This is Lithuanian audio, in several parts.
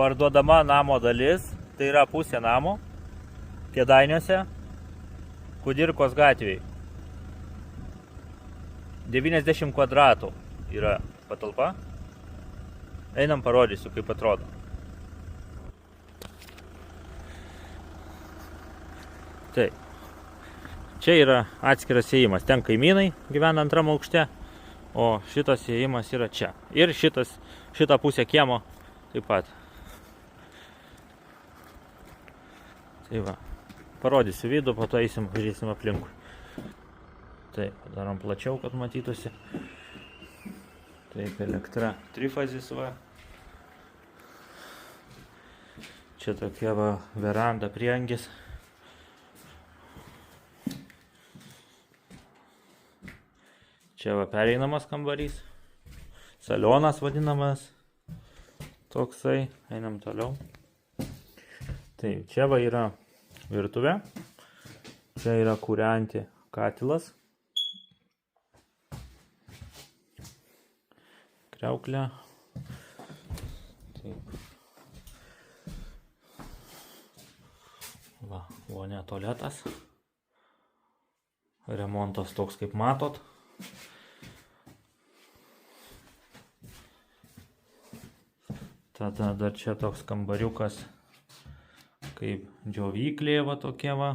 Parduodama namo dalis, tai yra pusė namo, Kėdainiuose, Kudirkos gatvėje. 90 kvadratų yra patalpa. Einam parodysiu, kaip atrodo. Tai. Čia yra atskiras įėjimas. Ten kaimynai gyvena antram aukšte, o šitas įėjimas yra čia. Ir šitą pusę kiemo taip pat. Tai va. Parodysiu vidų, po to eisim, žiūrėsim aplinkui. Taip, darom plačiau, kad matytųsi. Taip, elektra trifazis va. Čia tokia va veranda priangis. Čia va pereinamas kambarys. Salionas vadinamas. Toksai. Einam toliau. Taip, čia va yra virtuvė. Čia yra kūrenti katilas. Kriauklė. Taip. Va, vonia tualetas. Remontas toks, kaip matot. Tada dar čia toks kambariukas, kaip džiovyklė va tokia va.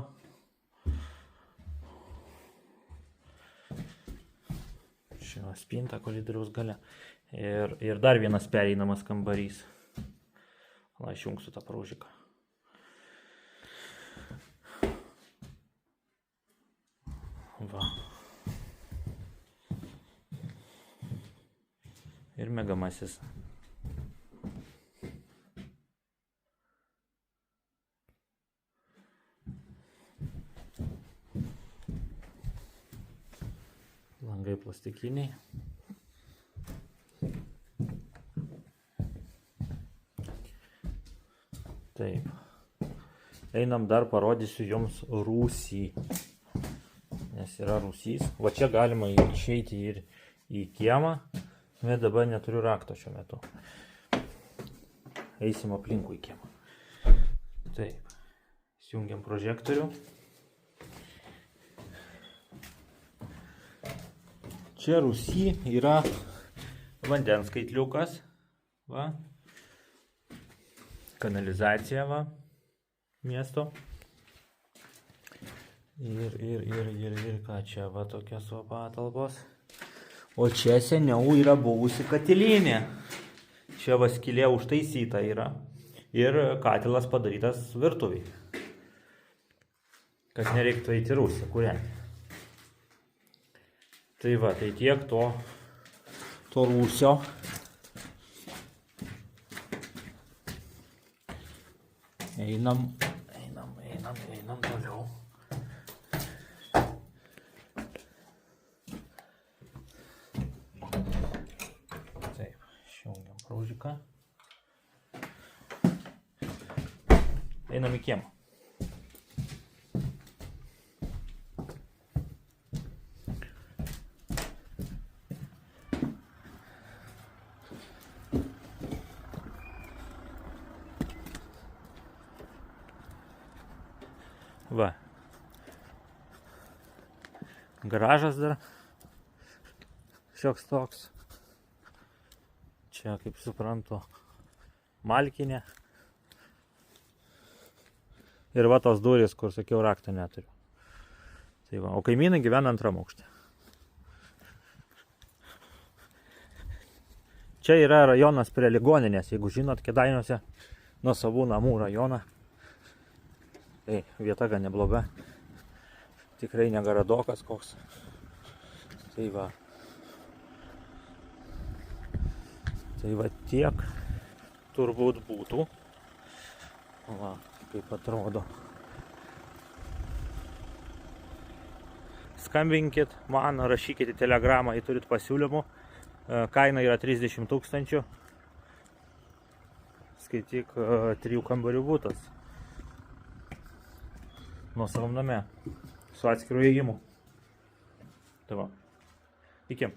Čia spinta koridoriaus gale. Ir dar vienas pereinamas kambarys. La, išjungsiu tą praužiką. Va. Ir miegamasis. Langai plastikiniai. Taip. Einam dar parodysiu jums rūsį. Nes yra rūsys. Va čia galima išeiti ir į kiemą. Bet dabar neturiu rakto šiuo metu. Eisim aplinkui kiemą. Taip. Įsijungiam prožektorių. Čia rūsy yra vandens skaitliukas. Va. Kanalizacija va. Miesto. Ir ką čia va tokios va patalpos. O čia seniau yra buvusi katilinė. Čia va skylė užtaisyta yra. Ir katilas padarytas virtuviai. Kad nereiktų eiti rūsį kūrenti. Tai va, tai tiek to rūsio. Einam toliau. Taip, išjungiam praužiką. Einam į kiemą. Va. Garažas dar. Šioks toks. Čia, kaip suprantu, malkinė. Ir va tos durys, kur sakiau, rakto neturiu. Tai va, o kaimynai gyvena antram aukšte. Čia yra rajonas prie ligoninės, jeigu žinot, Kėdainiuose nuosavų namų rajoną. Tai vieta gan nebloga. Tikrai negaradokas koks. Tai va. Tai va tiek turbūt būtų. Va, kaip atrodo. Skambinkit man, rašykit į telegramą, jei turit pasiūlymų. Kaina yra 30 000. Skaityk 3 kambarių butas. Nuosavam name. Su atskiru įėjimu. Tai va. Iki.